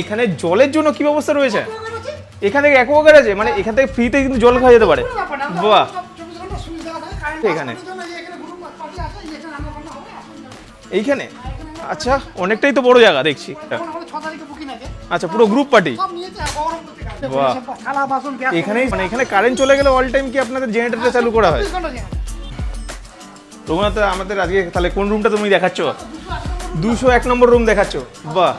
এখানে জলের জন্য কি ব্যবস্থা রয়েছে? এখান থেকে অ্যাকোয়াগার্ড আছে, মানে এখান থেকে ফ্রিতে কিন্তু জল খাওয়া যেতে পারে। বাহ, এখানে এইখানে আচ্ছা, অনেকটাই তো বড় জায়গা দেখছি। আচ্ছা, পুরো গ্রুপ পার্টি। বাহ, এখানেই মানে এখানে কারেন্ট চলে গেলে অল টাইম কি আপনাদের জেনারেটরটা চালু করা হয়? রঘুনাথ, আমাদের আজকে তাহলে কোন রুমটা তুমি দেখাচ্ছ? 201 নম্বর রুম দেখাচ্ছ। বাহ,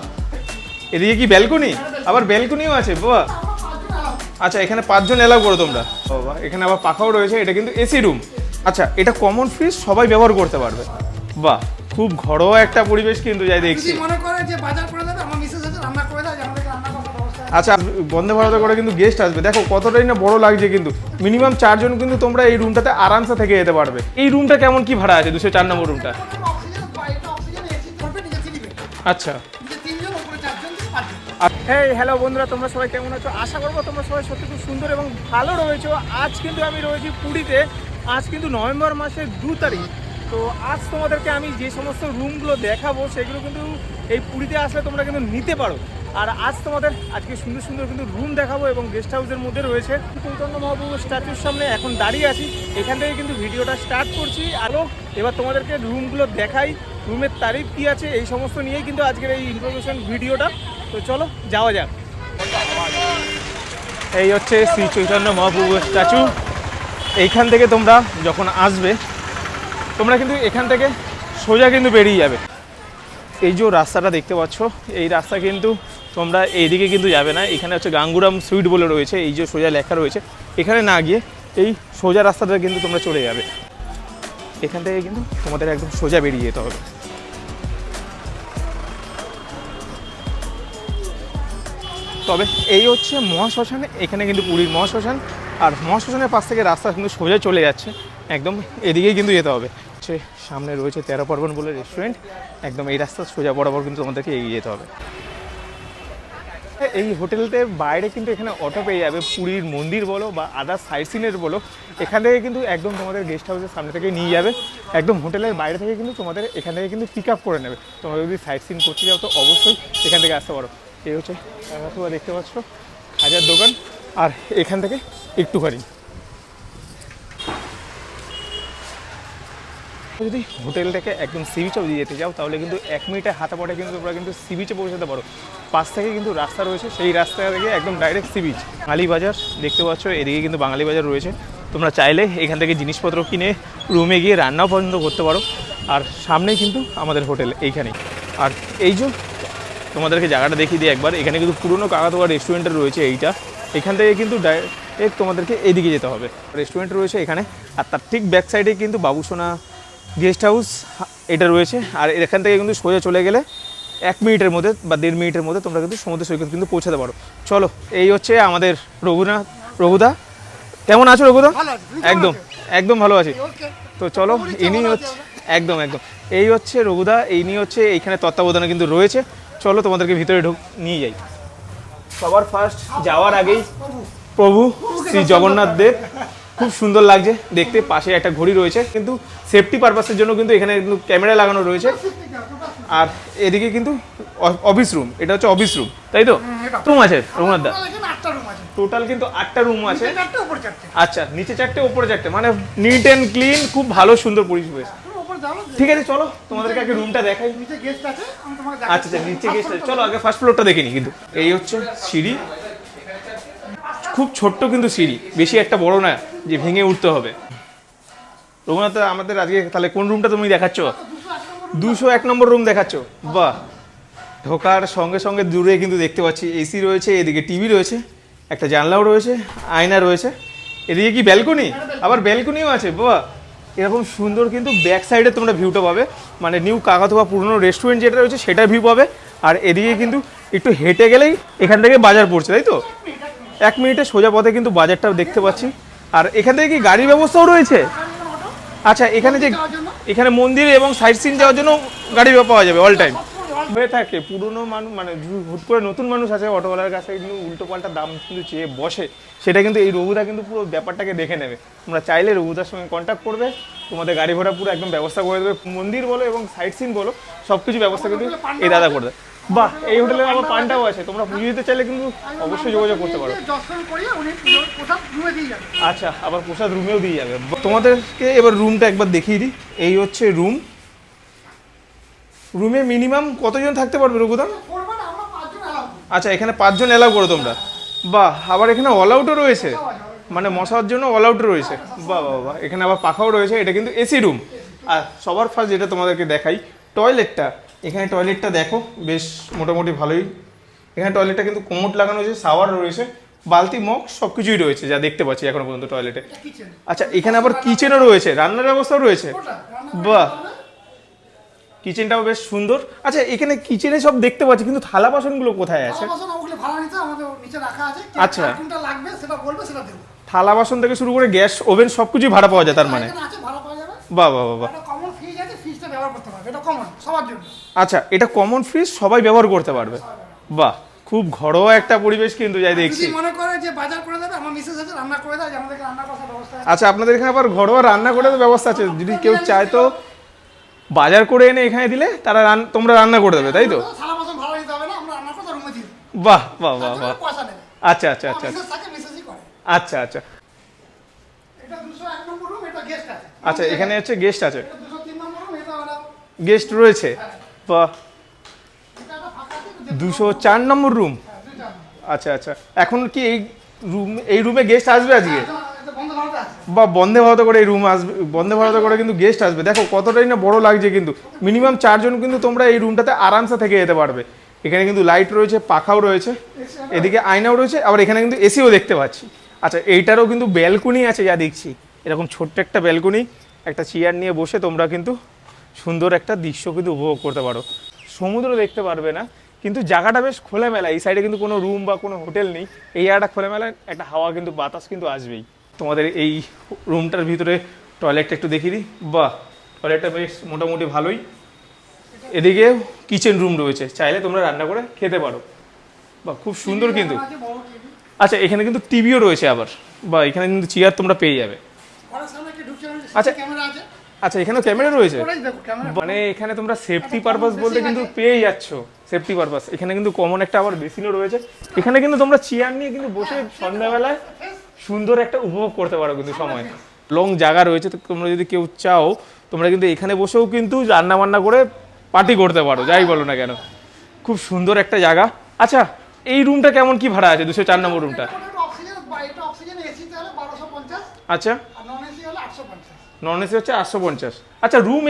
এদিকে কি ব্যালকনি? আবার ব্যালকনিও আছে। বাহ, আচ্ছা, এখানে 5 জন এলাও করো তোমরা। বাহ, এখানে আবার পাখাও রয়েছে। এটা কিন্তু এসি রুম। আচ্ছা, এটা কমন ফ্রিজ, সবাই ব্যবহার করতে পারবে। বাহ, খুব ঘরোয়া একটা পরিবেশ কিন্তু যাই দেখছি। মনে করে যে বাজার করে দেবে, আমার মিসেস আছে রান্না করে দেয়, আমাদের রান্না করার ব্যবস্থা। আচ্ছা, বন্দে ভারতে করে কিন্তু গেস্ট আসবে, দেখো কতটাই না বড় লাগছে। কিন্তু মিনিমাম 4 জন কিন্তু তোমরা এই রুমটাতে আরামসে থেকে যেতে পারবে। এই রুমটা কেমন কি ভাড়া আছে? 204 নম্বর রুমটা। আচ্ছা, হেই হ্যালো বন্ধুরা, তোমরা সবাই কেমন আছো? আশা করবো তোমরা সবাই সত্যি খুব সুন্দর এবং ভালো রয়েছো। আজ কিন্তু আমি রয়েছি পুরীতে। আজ কিন্তু নভেম্বর মাসের 2 তারিখ। তো আজ তোমাদেরকে আমি যে সমস্ত রুমগুলো দেখাবো সেগুলো কিন্তু এই পুরীতে আসলে তোমরা কিন্তু নিতে পারো। আর আজ তোমাদের আজকে সুন্দর সুন্দর কিন্তু রুম দেখাবো এবং গেস্ট হাউসের মধ্যে রয়েছে। চৈতন্য মহাপ্রভুর স্ট্যাচুর সামনে এখন দাঁড়িয়ে আছি, এখান থেকে কিন্তু ভিডিওটা স্টার্ট করছি। আরও এবার তোমাদেরকে রুমগুলো দেখাই, রুমের তারিখ কী আছে এই সমস্ত নিয়েই কিন্তু আজকের এই ইনফরমেশন ভিডিওটা। তো চলো যাওয়া যাক। এই হচ্ছে শ্রী চৈতন্য মহাপ্রভুর স্ট্যাচু। এইখান থেকে তোমরা যখন আসবে তোমরা কিন্তু এখান থেকে সোজা কিন্তু বেরিয়ে যাবে। এই যে রাস্তাটা দেখতে পাচ্ছ, এই রাস্তা কিন্তু তোমরা এইদিকে কিন্তু যাবে না। এখানে হচ্ছে গাঙ্গুরাম সুইট বলে রয়েছে, এই যে সোজা লেখা রয়েছে, এখানে না গিয়ে এই সোজা রাস্তাটা কিন্তু তোমরা চলে যাবে। এখান থেকে কিন্তু তোমাদের একদম সোজা বেরিয়ে যেতে হবে। তবে এই হচ্ছে মহাশ্মশান, এখানে কিন্তু পুরীর মহাশ্মশান। আর মহাশ্মশানের পাশ থেকে রাস্তা কিন্তু সোজা চলে যাচ্ছে, একদম এদিকেই কিন্তু যেতে হবে। হচ্ছে সামনে রয়েছে 13 পার্বণ বলে রেস্টুরেন্ট, একদম এই রাস্তা সোজা বরাবর কিন্তু তোমাদেরকে এগিয়ে যেতে হবে। এই হোটেলতে বাইরে কিন্তু এখানে অটো পেয়ে যাবে, পুরীর মন্দির বলো বা আদার্স সাইট সিনের বলো, এখান থেকে কিন্তু একদম তোমাদের গেস্ট হাউসের সামনে থেকে নিয়ে যাবে। একদম হোটেলের বাইরে থেকে কিন্তু তোমাদের এখান থেকে কিন্তু পিক আপ করে নেবে। তোমরা যদি সাইট সিন করতে যাও তো অবশ্যই এখান থেকে আসতে পারো। এই হচ্ছে তোমরা দেখতে পাচ্ছ খাজার দোকান, আর এখান থেকে একটুখানি যদি হোটেল থেকে একদম সি বিচে যেতে যাও তাহলে কিন্তু 1 মিনিটে হাতে পড়ে কিন্তু তোমরা কিন্তু সি বিচে পৌঁছাতে পারো। পাশ থেকে কিন্তু রাস্তা রয়েছে, সেই রাস্তা থেকে একদম ডাইরেক্ট সি বিচ। বাঙালি বাজার দেখতে পাচ্ছ, এদিকে কিন্তু বাঙালি বাজার রয়েছে। তোমরা চাইলে এখান থেকে জিনিসপত্র কিনে রুমে গিয়ে রান্নাও পর্যন্ত করতে পারো। আর সামনেই কিন্তু আমাদের হোটেল এইখানেই। আর এই যে তোমাদেরকে জায়গাটা দেখিয়ে দিই একবার, এখানে কিন্তু পুরনো কাকাতুয়া রেস্টুরেন্টের রয়েছে এইটা। এখান থেকে কিন্তু ডাইরেক্ট তোমাদেরকে এইদিকে যেতে হবে। রেস্টুরেন্ট রয়েছে এখানে, আর তার ঠিক ব্যাক সাইডে কিন্তু বাবুসোনা গেস্ট হাউস এটা রয়েছে। আর এখান থেকে কিন্তু সোজা চলে গেলে 1 মিনিটের মধ্যে বা 1.5 মিনিটের মধ্যে তোমরা কিন্তু সমুদ্র সৈকত কিন্তু পৌঁছাতে পারো। চলো, এই হচ্ছে আমাদের রঘুদা। কেমন আছো রঘুদা? একদম একদম ভালো আছি। তো চলো, ইনি হচ্ছে একদম এই হচ্ছে রঘুদা, ইনি হচ্ছে এইখানে তত্ত্বাবধানে কিন্তু রয়েছে। চলো তোমাদেরকে ভিতরে নিয়ে যাই। সবার ফার্স্ট যাওয়ার আগেই প্রভু শ্রী জগন্নাথ দেব, খুব সুন্দর লাগছে দেখতে। পাশে একটা ঘড়ি রয়েছে, কিন্তু সেফটি পারপাসের জন্য কিন্তু এখানে কিন্তু ক্যামেরা লাগানো রয়েছে। আর এদিকে কিন্তু অফিস রুম, এটা হচ্ছে অফিস রুম, তাই তো? রুম আছে রঘুনাথ দা? টোটাল কিন্তু 8টা রুম আছে। আচ্ছা, নিচে 4টে ওপরে 4টে, মানে নিট অ্যান্ড ক্লিন, খুব ভালো সুন্দর পরিবেশ। ঠিক আছে, চলো তোমাদেরকে আগে রুমটা দেখাই। আচ্ছা, নিচে গেস্ট আছে, চলো আগে ফার্স্ট ফ্লোরটা দেখে নিই। কিন্তু এই হচ্ছে সিঁড়ি, খুব ছোট্ট কিন্তু সিঁড়ি, বেশি একটা বড় না যে ভেঙে উঠতে হবে। রঘুনাথ, আমাদের আজকে তাহলে কোন রুমটা তুমি দেখাচ্ছ? 201 নম্বর রুম দেখাচ্ছ। বাহ, ঢোকার সঙ্গে সঙ্গে দূরে কিন্তু দেখতে পাচ্ছি এসি রয়েছে, এদিকে টিভি রয়েছে, একটা জানলাও রয়েছে, আয়না রয়েছে। এদিকে কি ব্যালকনি? আবার ব্যালকনিও আছে। বাহ, এরকম সুন্দর কিন্তু ব্যাক সাইডে তোমরা ভিউটা পাবে, মানে নিউ কাকাতুয়া পুরনো রেস্টুরেন্ট যেটা রয়েছে সেটার ভিউ পাবে। আর এদিকে কিন্তু একটু হেঁটে গেলেই এখান থেকে বাজার পড়ছে, তাই তো? 1 মিনিটে সোজা পথে কিন্তু বাজারটাও দেখতে পাচ্ছি। আর এখান থেকে কি গাড়ির ব্যবস্থাও রয়েছে? আচ্ছা, এখানে মন্দির এবং সাইট সিন যাওয়ার জন্য গাড়ি পাওয়া যাবে অল টাইম হয়ে থাকে। পুরনো মানুষ মানে হুট করে নতুন মানুষ আছে, অটোওয়ালার কাছে কিন্তু উল্টো পাল্টা দাম কিন্তু চেয়ে বসে, সেটা কিন্তু এই রঘুদা কিন্তু পুরো ব্যাপারটাকে দেখে নেবে। তোমরা চাইলে রঘুদার সঙ্গে কন্ট্যাক্ট করবে, তোমাদের গাড়ি ঘোড়া পুরো একদম ব্যবস্থা করে দেবে। মন্দির বলো এবং সাইট সিন বলো, সব কিছু ব্যবস্থা কিন্তু এই দাদা করে দেবে। বাহ, এই হোটেলে আবার পান্ডাও আছে, তোমরা পুজো দিতে চাইলে কিন্তু অবশ্যই যোগাযোগ করতে পারো। দর্শন করিয়ে উনি প্রসাদ রুমে দিয়ে যাবে। আচ্ছা, আবার প্রসাদ রুমেও দিয়ে যাবে। তোমাদেরকে এবার রুমটা একবার দেখিয়ে দিই। এই হচ্ছে রুম। রুমে মিনিমাম কতজন থাকতে পারবে রঘুদাম? করবেন আমরা 5 জন অ্যালাউ করি। আচ্ছা, এখানে 5 জন অ্যালাউ করো তোমরা। বাহ, আবার এখানে অল আউটও রয়েছে, মানে মশার জন্য অল আউট রয়েছে। বাহ বাহ বাহ, এখানে আবার পাখাও রয়েছে। এটা কিন্তু এসি রুম। আর সবার ফার্স্ট যেটা তোমাদেরকে দেখাই, টয়লেটটা। এখানে টয়লেটটা দেখো, বেশ মোটামুটি ভালোই। এখানে টয়লেটটা কিন্তু কোমোড লাগানো হয়েছে, শাওয়ার রয়েছে, বালতি মগ সব কিছুই রয়েছে যা দেখতে পাচ্ছি এখনো পর্যন্ত টয়লেটে। কিচেন আচ্ছা, এখানে আবার কিচেনও রয়েছে, রান্নার ব্যবস্থাও রয়েছে। ওটা রান্না বাহ, কিচেনটাও বেশ সুন্দর। আচ্ছা, এখানে কিচেনে সব দেখতে পাচ্ছি, কিন্তু থালা বাসনগুলো কোথায় আছে? বাসন ওগুলো ভাড়া নিতে আমাদের নিচে রাখা আছে। আচ্ছা। কোনটা লাগবে সেটা বলবে, সেটা দেব। থালা বাসন থেকে শুরু করে গ্যাস ওভেন সব কিছুই ভাড়া পাওয়া যায় তার মানে? এখানে আছে, ভাড়া পাওয়া যাবে। বাহ বাহ বাহ বাহ। একটা কমন ফ্রিজ আছে, ফ্রিজটা ব্যবহার করতে পারবে, এটা কমন সবার জন্য। আচ্ছা, এটা কমন ফ্রিজ, সবাই ব্যবহার করতে পারবে। বাহ, খুব ঘরোয়া একটা পরিবেশ কিন্তু যাই দেখছি। যদি মনে করে যে বাজার করে দেবে, আমার মিসেস আছে রান্না করে দেয়, আমাদের রান্না করার ব্যবস্থা আছে। আচ্ছা, আপনাদের এখানে আবার ঘরোয়া রান্না করে দেওয়ার ব্যবস্থা আছে? যদি কেউ চায় তো বাজার করে এনে এখানে দিলে তারা তোমরা রান্না করে দেবে, তাই তো? থালা বাসন ভাড়া নিতে হবে না, আমরা রান্না করে রুমে দিই। বাহ বাহ বাহ বাহ। পয়সা নেবে। আচ্ছা আচ্ছা আচ্ছা মিসেস থাকে, মিসেসই করে। আচ্ছা আচ্ছা এটা 201 নম্বর রুম, এটা গেস্ট আছে। আচ্ছা, এখানে হচ্ছে গেস্ট আছে, এটা 203 নম্বর রুম, এটা ওরা গেস্ট রয়েছে। বাহ, এটা একটা ফাঁকা আছে, 204 নম্বর রুম। দুইটা। আচ্ছা আচ্ছা, এখন কি এই রুমে গেস্ট আসবে আজকে? এটা বন্ধ ভাড়াতে আছে। বা বন্দে ভারত করে এই রুম আসবে, বন্দে ভারত করে কিন্তু গেস্ট আসবে। দেখো কতটাই না বড় লাগছে, কিন্তু মিনিমাম 4 জন কিন্তু তোমরা এই রুমটাতে আরামসে থেকে যেতে পারবে। এখানে কিন্তু লাইট রয়েছে, পাখাও রয়েছে, এদিকে আয়নাও রয়েছে, আবার এখানে কিন্তু এসিও দেখতে পাচ্ছি। আচ্ছা, এইটারও কিন্তু ব্যালকনি আছে যা দেখছি, এরকম ছোট্ট একটা ব্যালকনি। একটা চেয়ার নিয়ে বসে তোমরা কিন্তু সুন্দর একটা দৃশ্য কিন্তু উপভোগ করতে পারো। সমুদ্র দেখতে পারবে না, কিন্তু জায়গাটা বেশ খোলামেলা। এই সাইডে কিন্তু কোনো রুম বা কোনো হোটেল নেই, এই জায়গাটা খোলামেলা, একটা হাওয়া কিন্তু বাতাস কিন্তু আসবেই। তোমাদের এই রুমটার ভিতরে টয়লেটটা একটু দেখিয়ে দিই। বাহ, টয়লেটটা বেশ মোটামুটি ভালোই। এদিকে কিচেন রুম রয়েছে, চাইলে তোমরা রান্না করে খেতে পারো। বাহ, খুব সুন্দর কিন্তু। আছে বড় টিভি। আচ্ছা, এখানে কিন্তু টিভিও রয়েছে আবার। বা এখানে কিন্তু চেয়ার তোমরা পেয়ে যাবে। ঘরের সামনে কি ঢুকছে, আচ্ছা। ক্যামেরা আছে। আচ্ছা, এখানেও ক্যামেরা রয়েছে। ওটাই দেখো ক্যামেরা। মানে এখানে তোমরা সেফটি পারপাস বলতে কিন্তু পেয়েই যাচ্ছ, সেফটি পারপাস। এখানে কিন্তু কমন একটা আবার বেসিনও রয়েছে। এখানে কিন্তু তোমরা চেয়ার নিয়ে কিন্তু বসে সন্ধ্যাবেলায় সুন্দর একটা উপভোগ করতে পারো কিন্তু সময়। লং জায়গা রয়েছে, তো তোমরা যদি কেউ চাও তোমরা কিন্তু এখানে বসেও কিন্তু রান্না বান্না করে পার্টি করতে পারো, যাই বলো না কেন। খুব সুন্দর একটা জায়গা। আচ্ছা, এই রুমটা কেমন কি ভাড়া আছে? 204 নম্বর রুমটা। অক্সিজেন, এটা অক্সিজেন এসি তে হলে 1250, আচ্ছা, আর নন এসি হলে 850। নন এসি হচ্ছে 850। আচ্ছা, রুম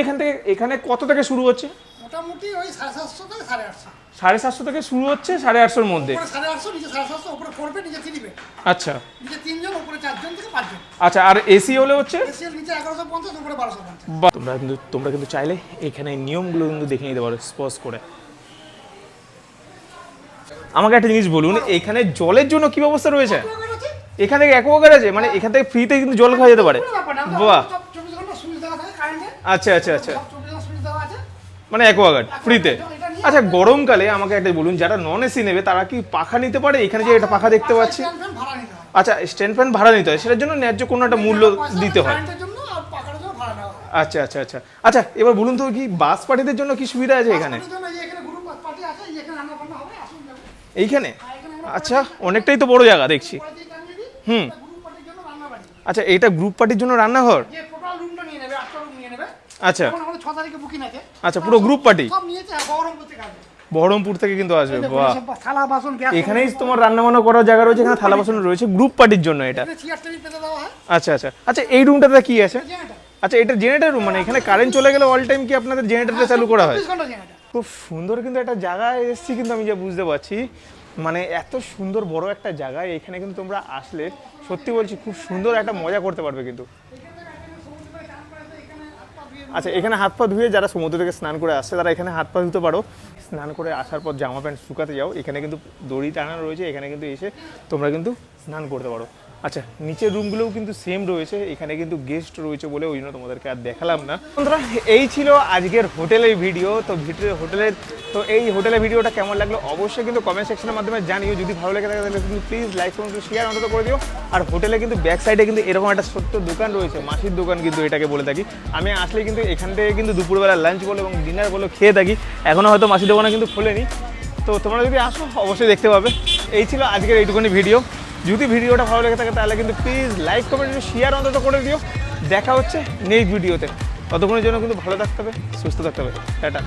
এখানে কত থেকে শুরু হচ্ছে? মোটামুটি ওই 750 থেকে 850। 750 থেকে শুরু হচ্ছে, 850-এর মধ্যে। উপরে 750, নিচে 750, উপরে 4 বেড, নিচে 3 বেড। আচ্ছা নিচে 3 জন, উপরে 4 জন থেকে 5 জন। আচ্ছা, আর এসি হলে হচ্ছে? এসি নিচে 1150, উপরে 1250। বাহ, তোমরা কিন্তু চাইলে এখানে নিয়মগুলো কিন্তু দেখে নিতে পারো স্পষ্ট করে। আমাকে একটা জিনিস বলুন, এখানে জলের জন্য কি ব্যবস্থা রয়েছে? এখান থেকে অ্যাকোয়াগার্ড আছে, মানে এখান থেকে ফ্রিতে কিন্তু জল খাওয়া যেতে পারে? বাহ, 24 ঘন্টা সুইচ দেওয়া থাকে কারেন্টে। আচ্ছা আচ্ছা আচ্ছা, 24 ঘন্টা সুইচ দেওয়া আছে। মানে অ্যাকোয়াগার্ড ফ্রিতে। আচ্ছা, গরমকালে আমাকে একটা বলুন, যারা নন এসি নেবে তারা কি পাখা নিতে পারে? এখানে যে একটা পাখা দেখতে পাচ্ছি। স্ট্যান্ড ফ্যান ভাড়া নিতে হয়। আচ্ছা, স্ট্যান্ড ফ্যান ভাড়া নিতে হয়, সেটার জন্য ন্যায্য কোনো একটা মূল্য দিতে হয়। কারেন্টের জন্য আর পাখার জন্য ভাড়া নেওয়া হয়। আচ্ছা আচ্ছা আচ্ছা আচ্ছা, এবার বলুন তো, কি বাস পার্টিদের জন্য কি সুবিধা আছে এখানে? পার্টির জন্য এই যে এখানে গ্রুপ পার্টি আছে, এই যে এখানে রান্না বান্না হবে, আসুন যাবেন। এইখানে? আর এখানে আমরা আচ্ছা, অনেকটাই তো বড় জায়গা দেখছি। পরে দিয়ে টাঙিয়ে দিই। হুম। গ্রুপ পার্টির জন্য রান্না বাড়ি। আচ্ছা, এটা গ্রুপ পার্টির জন্য রান্নাঘর? যে টোটাল রুমটা নিয়ে নেবে, 8টা রুম নিয়ে নেবে। আচ্ছা এখন আমাদের 6 তারিখে বুকিং আছে। আচ্ছা, পুরো গ্রুপ পার্টি সব নিয়েছে, আর বহরমপুর থেকে আসবে। বহরমপুর থেকে কিন্তু আসবে। বাহ, থালা বাসন গ্যাস, এখানেই তোমার রান্না বান্না করার জায়গা রয়েছে, এখানে থালা বাসন রয়েছে গ্রুপ পার্টির জন্য এটা। চেয়ার টেবিল পেতে দেওয়া হয়। আচ্ছা আচ্ছা আচ্ছা, এই রুমটাতে কি আছে? জেনারেটর আচ্ছা, এটা জেনারেটর রুম, মানে এখানে কারেন্ট চলে গেলে অল টাইম কি আপনাদের জেনারেটরটা চালু করা হয়? 24 ঘন্টা জেনারেটর। খুব সুন্দর কিন্তু একটা জায়গায় এসেছি, কিন্তু আমি যা বুঝতে পারছি, মানে এত সুন্দর বড় একটা জায়গায় এখানে কিন্তু তোমরা আসলে সত্যি বলছি খুব সুন্দর একটা মজা করতে পারবে কিন্তু। আচ্ছা, এখানে হাত পা ধুয়ে যারা সমুদ্র থেকে স্নান করে আসছে তারা এখানে হাত পা ধুতে পারো। স্নান করে আসার পর জামা প্যান্ট শুকাতে যাও, এখানে কিন্তু দড়ি টানানো রয়েছে, এখানে কিন্তু এসে তোমরা কিন্তু স্নান করতে পারো। আচ্ছা, নিচের রুমগুলোও কিন্তু সেম রয়েছে, এখানে কিন্তু গেস্ট রয়েছে বলে ওই জন্য তোমাদেরকে আর দেখালাম না। বন্ধুরা, এই ছিল আজকের হোটেলের ভিডিও। তো এই হোটেলের ভিডিওটা কেমন লাগলো অবশ্যই কিন্তু কমেন্ট সেকশনের মাধ্যমে জানিও। যদি ভালো লেগে থাকে তাহলে কিন্তু প্লিজ লাইক করুন, শেয়ার অন্তত করে দিও। আর হোটেলে কিন্তু ব্যাক সাইডে কিন্তু এরকম একটা ছোট্ট দোকান রয়েছে, মাসির দোকান কিন্তু এটাকে বলে থাকি। আমি আসলে কিন্তু এখান থেকে কিন্তু দুপুরবেলা লাঞ্চ বলো এবং ডিনার বলো খেয়ে থাকি। এখনও হয়তো মাসির দোকানে কিন্তু খোলেনি। তো তোমরা যদি আসো অবশ্যই দেখতে পাবে। এই ছিল আজকের এইটুকুনি ভিডিও। যদি ভিডিওটা ভালো লেগে থাকে তাহলে কিন্তু প্লিজ লাইক কমেন্ট শেয়ার অন্তত করে দিও। দেখা হচ্ছে নেক্সট ভিডিওতে। ততক্ষণের জন্য কিন্তু ভালো থাকতে হবে, সুস্থ থাকতে হবে। টাটা।